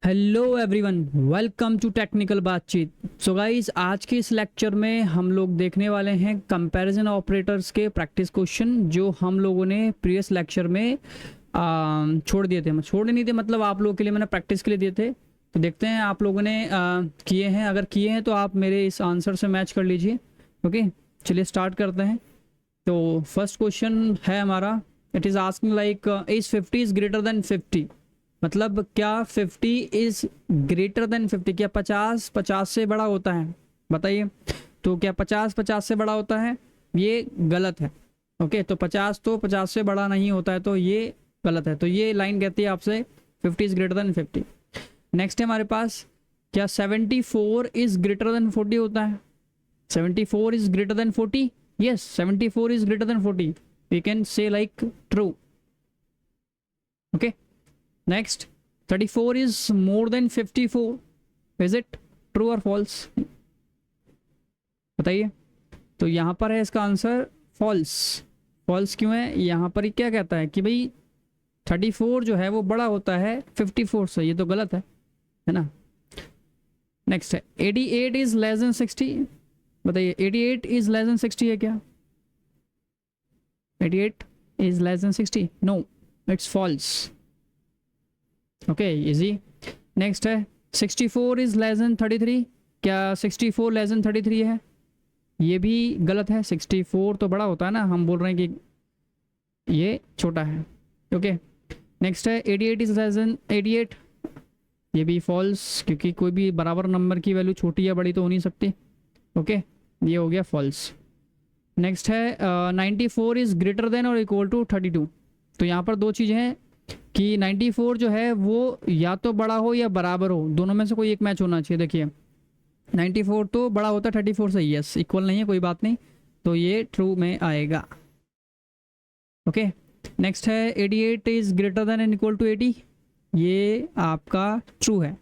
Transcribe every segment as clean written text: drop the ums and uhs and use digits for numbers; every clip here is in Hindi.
Hello everyone, welcome to technical बातचीत। सो गाइस, आज के इस लेक्चर में हम लोग देखने वाले हैं कंपैरिजन ऑपरेटर्स के प्रैक्टिस क्वेश्चन जो हम लोगों ने प्रीवियस लेक्चर में छोड़ दिए थे। छोड़ नहीं थे, मतलब आप लोगों के लिए मैंने प्रैक्टिस के लिए दिए थे। तो देखते हैं आप लोगों ने किए हैं। अगर किए हैं तो आप मेरे इस आंसर से मैच कर लीजिए। ओके, चलिए स्टार्ट करते हैं। तो फर्स्ट क्वेश्चन है हमारा, it is asking like is 50 is greater then 50। मतलब क्या 50 इज ग्रेटर देन 50, क्या 50 50 से बड़ा होता है? बताइए। तो क्या 50 50 से बड़ा होता है? ये गलत है। ओके, तो 50 तो 50 से बड़ा नहीं होता है, तो ये गलत है। तो ये लाइन कहती है आपसे 50 इज ग्रेटर देन 50। नेक्स्ट है हमारे पास, क्या 74 इज ग्रेटर देन 40 होता है? 74 is greater than 40। Yes, 74 is greater than 40। We can say like true. Okay, next, 34 is more than 54. Is it true or false? बताइए। तो यहाँ पर है इसका आंसर फॉल्स। फॉल्स क्यों है? यहाँ पर ही क्या कहता है कि भाई 34 जो है वो बड़ा होता है 54 से। ये तो गलत है ना। नेक्स्ट है 88 इज लेस देन 60। बताइए, 88 इज लेस देन 60 है क्या? 88 is less than 60? No, it's false. Okay, easy. Next है 64 इज लेस देन 33। क्या 64 लेस देन 33 है? ये भी गलत है। 64 तो बड़ा होता है ना, हम बोल रहे हैं कि ये छोटा है। ओके, नेक्स्ट है 88 इज लेस देन 88। ये भी फॉल्स, क्योंकि कोई भी बराबर नंबर की वैल्यू छोटी या बड़ी तो हो नहीं सकती। ओके, ये हो गया फॉल्स। नेक्स्ट है 94 इज ग्रेटर देन और इक्वल टू 32। तो यहाँ पर दो चीज़ें हैं कि 94 जो है वो या तो बड़ा हो या बराबर हो, दोनों में से कोई एक मैच होना चाहिए। देखिए 94 तो बड़ा होता है 34 से। यस, इक्वल नहीं है, कोई बात नहीं, तो ये ट्रू में आएगा। ओके, नेक्स्ट है 88 is greater than and equal to 80। ये आपका ट्रू है।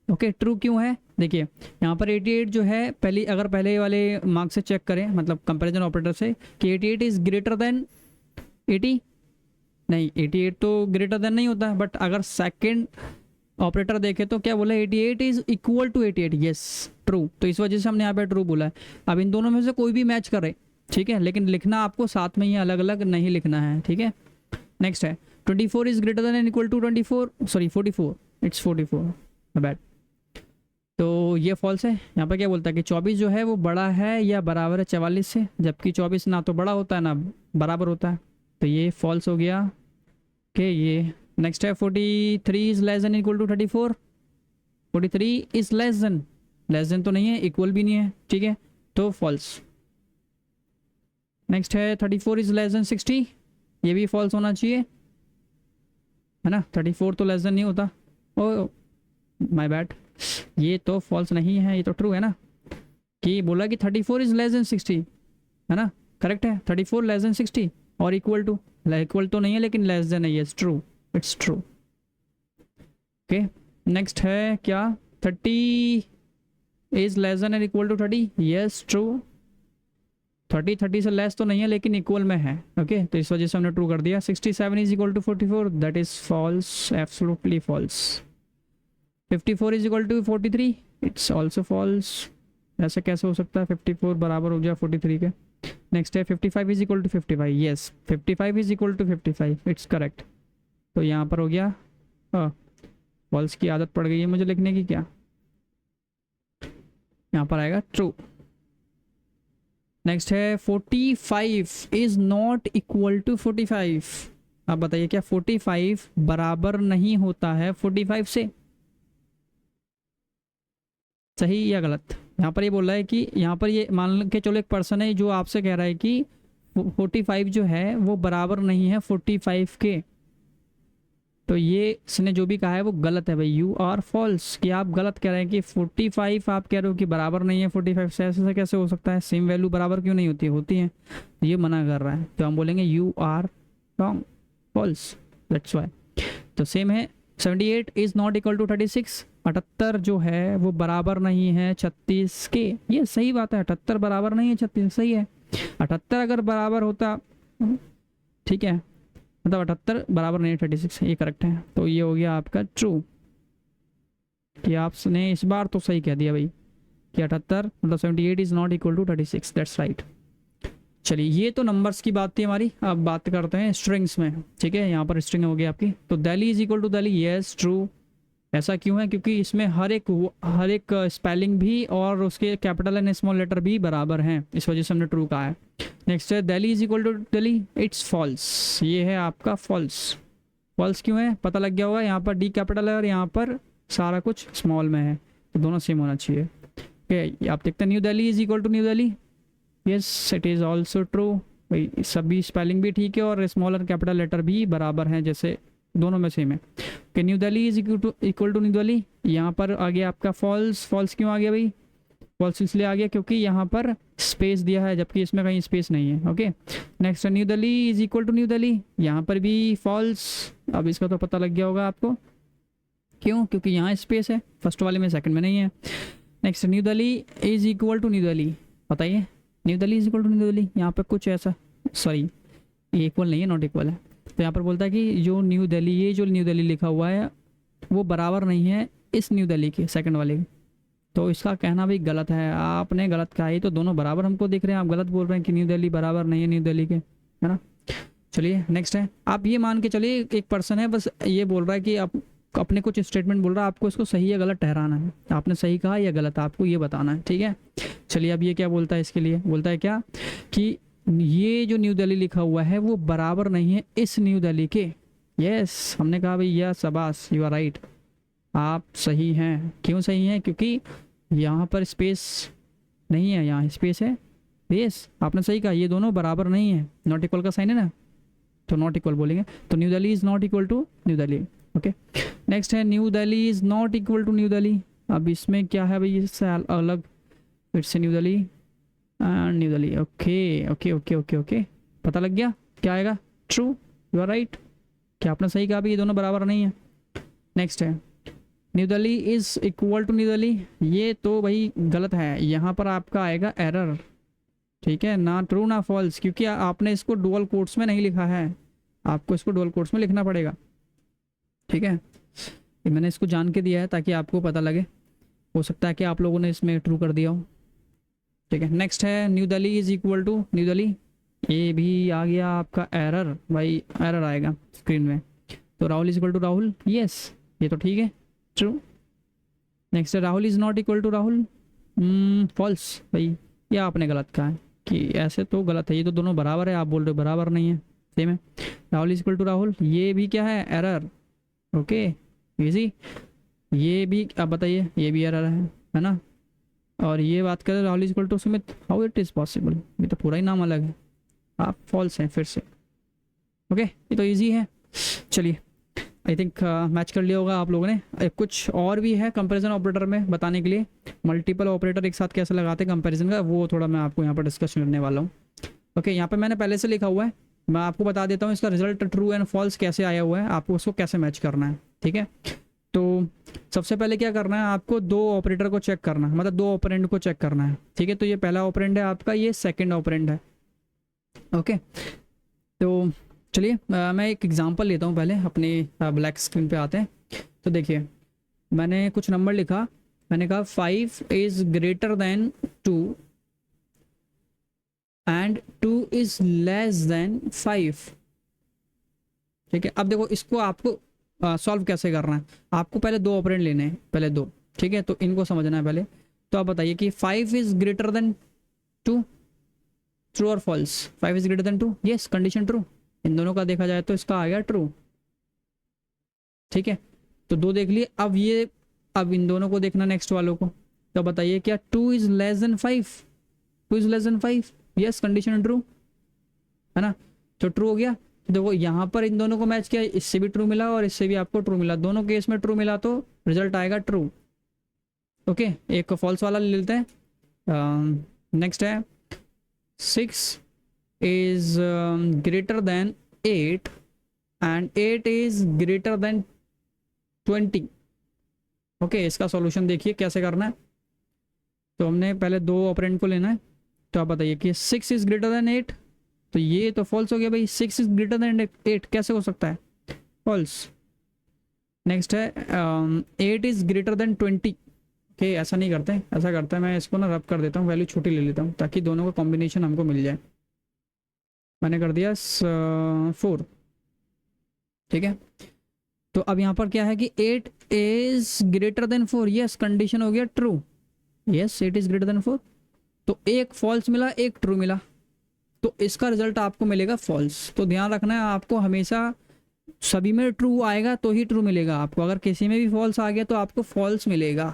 ओके, ट्रू क्यों है? देखिए यहाँ पर 88 जो है, अगर पहले वाले मार्क्स से चेक करें, मतलब कंपैरिजन ऑपरेटर से, कि 88 इज ग्रेटर देन 80। नहीं, 88 तो ग्रेटर देन नहीं होता, बट अगर सेकंड ऑपरेटर देखे तो क्या बोला, 88 is equal to 88। Yes, true. तो इस वजह से हमने यहाँ पे ट्रू बोला है। अब इन दोनों में से कोई भी मैच करे, ठीक है, लेकिन लिखना आपको साथ में ही, अलग अलग नहीं लिखना है, ठीक है। नेक्स्ट है 24 is greater than and equal to 24, sorry 44, it's 44, bad. तो ये फॉल्स है। यहाँ पर क्या बोलता है कि 24 जो है वो बड़ा है या बराबर है 44 से, जबकि 24 ना तो बड़ा होता है ना बराबर होता है, तो ये फॉल्स हो गया। ओके, ये नेक्स्ट है 43 is less than equal to 34। 43 is less than तो नहीं है, इक्वल भी नहीं है, ठीक है, तो फॉल्स। नेक्स्ट है 34 इज लेस देन 60। ये भी फॉल्स होना चाहिए, है ना। 34 तो लेस देन नहीं होता। ओ माय बैड, ये तो फॉल्स नहीं है, ये तो ट्रू है ना, कि बोला कि 34 इज लेस देन 60, है ना, करेक्ट है। 34 लेस देन 60 और इक्वल टू, इक्वल तो नहीं है लेकिन लेस देन है। Yes, true, it's true. Okay, next है क्या, 30 is less than and equal to 30। Yes, true. 30 से लेस तो नहीं है लेकिन इक्वल में है। ओके, तो इस वजह से हमने ट्रू कर दिया। 67 is equal to 44, that is false, absolutely false. 54 is equal to 43, it's also false. ऐसा कैसे हो सकता है 54 बराबर हो गया 43 के? नेक्स्ट है 55 is equal to 55। Yes, 55 is equal to 55, it's correct. तो यहाँ पर हो गया फॉल्स की आदत पड़ गई है मुझे लिखने की, क्या यहाँ पर आएगा ट्रू। नेक्स्ट है 45 इज नॉट इक्वल टू 45। अब बताइए, क्या 45 बराबर नहीं होता है 45 से? सही या गलत? यहाँ पर ये बोल रहा है कि, यहाँ पर ये मान के चलो एक पर्सन है जो आपसे कह रहा है कि 45 जो है वो बराबर नहीं है 45 के। तो ये इसने जो भी कहा है वो गलत है भाई, यू आर फॉल्स, कि आप गलत कह रहे हैं कि 45 आप कह रहे हो कि बराबर नहीं है 45 से। ऐसा कैसे हो सकता है? सेम वैल्यू बराबर क्यों नहीं होती? होती है, ये मना कर रहा है, तो हम बोलेंगे you are wrong, false, that's why. तो सेम है 78 इज नॉट इक्वल टू 36। 78 जो है वो बराबर नहीं है 36 के। ये सही बात है, 78 बराबर नहीं है 36, सही है। 78 अगर बराबर होता, ठीक है, मतलब 78 बराबर नहीं 36, ये करेक्ट है। तो ये हो गया आपका ट्रू। कि आपने इस बार तो सही कह दिया भाई कि 78 मतलब 78 is not equal to 36, that's right. चलिए ये तो नंबर्स की बात थी हमारी, अब बात करते हैं स्ट्रिंग्स में। ठीक है, यहाँ पर स्ट्रिंग हो गई आपकी, तो Delhi is equal to Delhi, yes true. ऐसा क्यों है? क्योंकि इसमें हर एक स्पेलिंग भी और उसके कैपिटल एंड स्मॉल लेटर भी बराबर हैं, इस वजह से हमने ट्रू कहा है। नेक्स्ट है Delhi is equal to Delhi, it's false, ये है आपका फॉल्स। फॉल्स क्यों है पता लग गया होगा, यहाँ पर डी कैपिटल है और यहाँ पर सारा कुछ स्मॉल में है, तो दोनों सेम होना चाहिए। ओके, आप देखते हैं New Delhi is equal to new Delhi, yes it is also true. भाई सभी स्पेलिंग भी ठीक है और स्मॉल और कैपिटल लेटर भी बराबर हैं, जैसे दोनों में सेम है। कि New Delhi is equal to new Delhi, यहाँ पर आ गया आपका फॉल्स। फॉल्स क्यों आ गया भाई? फॉल्स इसलिए आ गया क्योंकि यहाँ पर स्पेस दिया है, जबकि इसमें कहीं स्पेस नहीं है। Okay, next new Delhi is equal to new Delhi, यहाँ पर भी फॉल्स। अब इसका तो पता लग गया होगा आपको, क्यों? क्योंकि यहाँ स्पेस है, फर्स्ट वाले में सेकंड में नहीं है। Next new Delhi is equal to new Delhi, बताइए New Delhi is equal to new Delhi, यहाँ पर कुछ ऐसा, सॉरी ये इक्वल नहीं है, नॉट इक्वल है। तो यहाँ पर बोलता है कि जो न्यू दिल्ली, ये जो न्यू दिल्ली लिखा हुआ है वो बराबर नहीं है इस न्यू दिल्ली के, सेकंड वाले के। तो इसका कहना भी गलत है, आपने गलत कहा, ये तो दोनों बराबर हमको दिख रहे हैं, आप गलत बोल रहे हैं कि न्यू दिल्ली बराबर नहीं है न्यू दिल्ली के, है ना। चलिए नेक्स्ट है, आप ये मान के चलिए एक पर्सन है बस ये बोल रहा है कि आप अपने कुछ स्टेटमेंट बोल रहा है, आपको इसको सही या गलत ठहराना है, आपने सही कहा या गलत आपको ये बताना है। ठीक है, चलिए अब ये क्या बोलता है, इसके लिए बोलता है क्या कि ये जो न्यू दिल्ली लिखा हुआ है वो बराबर नहीं है इस न्यू दिल्ली के। यस, हमने कहा भाई यस शाबाश, यू आर राइट, आप सही हैं। क्यों सही हैं? क्योंकि यहाँ पर स्पेस नहीं है, यहाँ स्पेस है। यस, आपने सही कहा, ये दोनों बराबर नहीं है, नॉट इक्वल का साइन है ना, तो नॉट इक्वल बोलेंगे। तो New Delhi is not equal to new Delhi. Okay, next है new Delhi is not equal to new Delhi. अब इसमें क्या है भाई, इससे अलग, it's New Delhi and New Delhi. Okay okay okay okay okay, पता लग गया क्या आएगा, ट्रू, यू आर राइट, क्या आपने सही कहा भाई ये दोनों बराबर नहीं है। नेक्स्ट है new Delhi is equal to new Delhi, ये तो भाई गलत है, यहाँ पर आपका आएगा एरर। ठीक है ना, ट्रू ना फॉल्स, क्योंकि आपने इसको डुअल कोट्स में नहीं लिखा है, आपको इसको डुअल कोट्स में लिखना पड़ेगा। ठीक है, ये मैंने इसको जान के दिया है ताकि आपको पता लगे, हो सकता है कि आप लोगों ने इसमें ट्रू कर दिया हो। ठीक है, नेक्स्ट है new Delhi is equal to new Delhi, ये भी आ गया आपका एरर, भाई एरर आएगा स्क्रीन में। तो Rahul is equal to Rahul, yes ये तो ठीक है, ट्रू। नेक्स्ट है Rahul is not equal to Rahul, false, भाई ये आपने गलत कहा है कि ऐसे तो गलत है, ये तो दोनों बराबर है, आप बोल रहे हो बराबर नहीं है, सेम है। Rahul is equal to Rahul, ये भी क्या है, एरर। ओके इजी, ये भी आप बताइए, ये भी एरर है ना। और ये बात करें Rahul is equal to Sumit, how it is possible, ये तो पूरा ही नाम अलग है, आप फॉल्स हैं फिर से। ओके, ये तो इजी है। चलिए आई थिंक मैच कर लिया होगा आप लोगों ने। कुछ और भी है कंपैरिजन ऑपरेटर में बताने के लिए, मल्टीपल ऑपरेटर एक साथ कैसे लगाते हैं कंपैरिजन का, वो थोड़ा मैं आपको यहाँ पर डिस्कस करने वाला हूँ। ओके, यहाँ पे मैंने पहले से लिखा हुआ है, मैं आपको बता देता हूँ इसका रिजल्ट ट्रू एंड फॉल्स कैसे आया हुआ है, आपको उसको कैसे मैच करना है। ठीक है, तो सबसे पहले क्या करना है, आपको दो ऑपरेटर को चेक करना है, मतलब दो ऑपरेंड को चेक करना है। ठीक है, तो ये पहला ऑपरेंड है आपका, ये सेकंड ऑपरेंड है। ओके, तो चलिए मैं एक एग्जांपल लेता हूँ पहले, अपनी ब्लैक स्क्रीन पे आते हैं। तो देखिए मैंने कुछ नंबर लिखा, मैंने कहा 5 is greater than 2 and 2 is less than 5। ठीक है, अब देखो इसको आपको सॉल्व कैसे करना है, आपको पहले दो ऑपरेंड लेने हैं, पहले दो। ठीक है, तो इनको समझना है पहले। तो आप बताइए कि 5 इज ग्रेटर देन 2, ट्रू और false. 5 is greater than 2, yes condition true, इन दोनों का देखा जाए तो इसका आ गया ट्रू। ठीक है, तो दो देख लिए, अब इन दोनों को देखना नेक्स्ट वालों को। तो बताइए क्या 2 is less than 5, 2 is less than 5, yes condition true है ना, तो ट्रू हो गया। देखो यहाँ पर इन दोनों को मैच किया, इससे भी ट्रू मिला और इससे भी आपको ट्रू मिला, दोनों केस में ट्रू मिला तो रिजल्ट आएगा ट्रू। ओके, एक फॉल्स वाला ले लेते हैं। नेक्स्ट है 6 is greater than 8 and 8 is greater than 20। Okay, इसका सॉल्यूशन देखिए कैसे करना है। तो हमने पहले दो ऑपरेंड को लेना है, तो आप बताइए कि 6 इज ग्रेटर देन 8, तो ये तो फॉल्स हो गया भाई, 6 इज ग्रेटर देन 8 कैसे हो सकता है, फॉल्स। नेक्स्ट है 8 इज़ ग्रेटर देन 20। ओके, ऐसा नहीं करते, ऐसा करता है मैं इसको ना रब कर देता हूँ, वैल्यू छोटी ले लेता हूँ ताकि दोनों का कॉम्बिनेशन हमको मिल जाए। मैंने कर दिया 4, ठीक है। तो अब यहाँ पर क्या है कि 8 is greater than 4, yes condition हो गया true, yes 8 is greater than 4। तो एक फॉल्स मिला, एक ट्रू मिला, तो इसका रिजल्ट आपको मिलेगा फॉल्स। तो ध्यान रखना है आपको, हमेशा सभी में ट्रू आएगा तो ही ट्रू मिलेगा आपको, अगर किसी में भी फॉल्स आ गया तो आपको फॉल्स मिलेगा,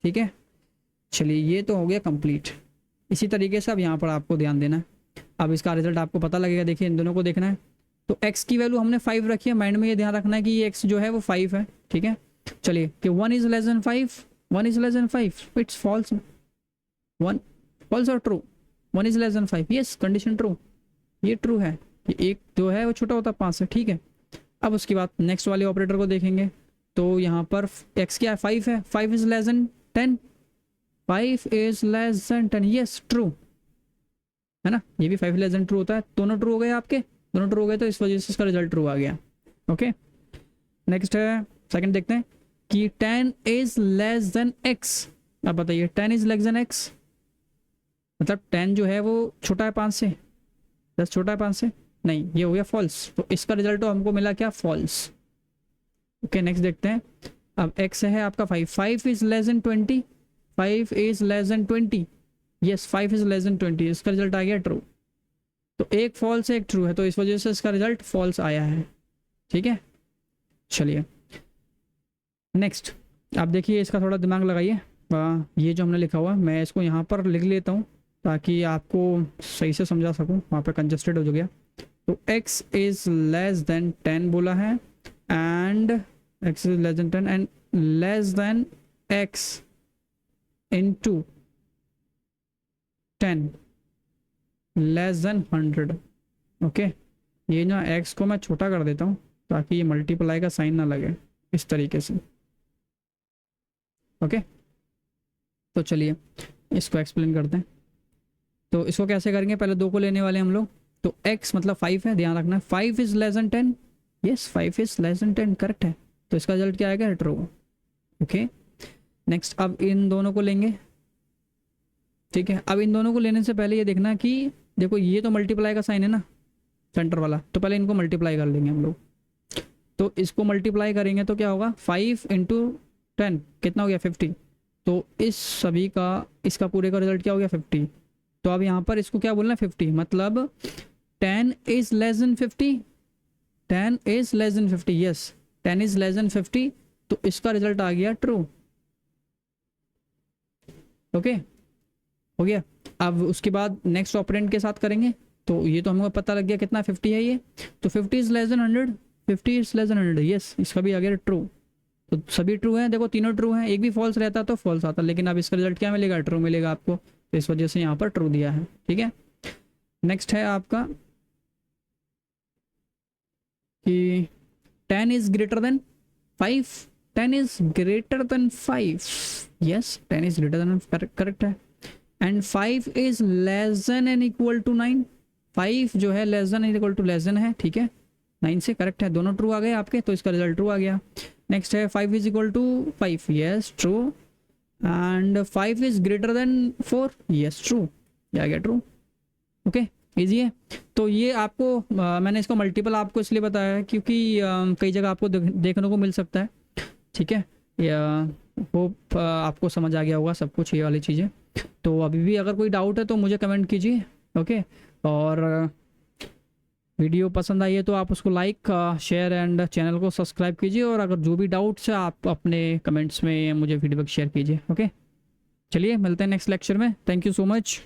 ठीक है। चलिए ये तो हो गया कंप्लीट। इसी तरीके से अब यहाँ पर आपको ध्यान देना है, अब इसका रिजल्ट आपको पता लगेगा। देखिए इन दोनों को देखना है, तो x की वैल्यू हमने 5 रखी है, माइंड में ये ध्यान रखना है कि ये x जो है वो 5 है, ठीक है। चलिए कि 1 is less than 5, 1 is less than 5, it's false. 1 false और true, 1 is less than 5, yes condition true, ये ट्रू है। ये एक जो है वो छोटा होता है 5 से, ठीक है। अब उसके बाद नेक्स्ट वाले ऑपरेटर को देखेंगे, तो यहाँ पर x क्या है 5 है, 5 is less then 10, 5 is less then 10, yes true है ना, ये भी 5 लेस देन ट्रू होता है। दोनों ट्रू हो गए आपके, दोनों ट्रू हो गए, तो इस वजह से इसका रिजल्ट ट्रू आ गया। ओके, नेक्स्ट है सेकंड देखते हैं कि 10 इज लेस देन x। अब बताइए 10 इज लेस देन x मतलब 10 जो है वो छोटा है 5 से, 10 छोटा है 5 से, नहीं ये हो गया फॉल्स। तो इसका रिजल्ट तो हमको मिला क्या, फॉल्स। ओके नेक्स्ट देखते हैं, अब x है आपका 5, 5 is less then 20, 5 is less then 20, yes 5 is less then 20, इसका रिजल्ट आ गया ट्रू। तो एक फॉल्स एक ट्रू है, तो इस वजह से इसका रिजल्ट फॉल्स आया है, ठीक है। चलिए नेक्स्ट आप देखिए, इसका थोड़ा दिमाग लगाइए। ये जो हमने लिखा हुआ मैं इसको यहाँ पर लिख लेता हूँ ताकि आपको सही से समझा सकूँ, वहाँ पे कंजस्टेड हो गया। तो x इज लेस देन 10 बोला है, and x is less then 10 and less than x into 10 less than 100। Okay, ये ना x को मैं छोटा कर देता हूँ ताकि ये मल्टीप्लाई का साइन ना लगे, इस तरीके से। ओके तो चलिए इसको एक्सप्लेन करते हैं। तो इसको कैसे करेंगे, पहले 2 को लेने वाले हम लोग। तो x मतलब 5 है, ध्यान रखना 5 is less then 10, yes 5 is less then 10 correct है, तो इसका रिजल्ट क्या आएगा, ट्रू। ओके नेक्स्ट अब इन दोनों को लेंगे, ठीक है। अब इन दोनों को लेने से पहले ये देखना कि देखो ये तो मल्टीप्लाई का साइन है ना सेंटर वाला, तो पहले इनको मल्टीप्लाई कर लेंगे हम लोग। तो इसको मल्टीप्लाई करेंगे तो क्या होगा, 5 इंटू 10 कितना हो गया 50, तो इस सभी का इसका पूरे का रिजल्ट क्या हो गया 50। तो अब यहाँ पर इसको क्या बोलना है 50, मतलब 10 is less then 50, 10 is less then 50, yes 10 is less then 50, तो इसका रिजल्ट आ गया ट्रू। ओके हो गया। अब उसके बाद नेक्स्ट ऑपरेंड के साथ करेंगे, तो ये तो हमको पता लग गया कितना 50 है ये, तो 50 is less then 100, 50 is less then 100, yes इसका भी आ गया ट्रू। तो सभी ट्रू हैं, देखो तीनों ट्रू हैं, एक भी फॉल्स रहता तो फॉल्स आता, लेकिन अब इसका रिजल्ट क्या मिलेगा, ट्रू मिलेगा आपको, तो इस वजह से यहाँ पर ट्रू दिया है, ठीक है। नेक्स्ट है आपका कि 10 is greater than 5, 10 is greater than 5, yes 10 is greater than, correct है। And 5 is less than and equal to 9, 5 जो है less than equal to less than है, ठीक है 9 से, करेक्ट है, दोनों ट्रू आ गए आपके, तो इसका रिजल्ट ट्रू आ गया। नेक्स्ट है 5 is equal to 5, yes true, and 5 is greater than 4, yes true, ये आ गया ट्रू। ओके इजी है। तो ये आपको मैंने इसको मल्टीपल आपको इसलिए बताया है क्योंकि कई जगह आपको देखने को मिल सकता है, ठीक है। होप आपको समझ आ गया होगा सब कुछ ये वाली चीज़ें। तो अभी भी अगर कोई डाउट है तो मुझे कमेंट कीजिए, ओके। और वीडियो पसंद आई है तो आप उसको लाइक शेयर एंड चैनल को सब्सक्राइब कीजिए, और अगर जो भी डाउट्स है आप अपने कमेंट्स में मुझे फीडबैक शेयर कीजिए, ओके। चलिए मिलते हैं नेक्स्ट लेक्चर में, थैंक यू सो मच।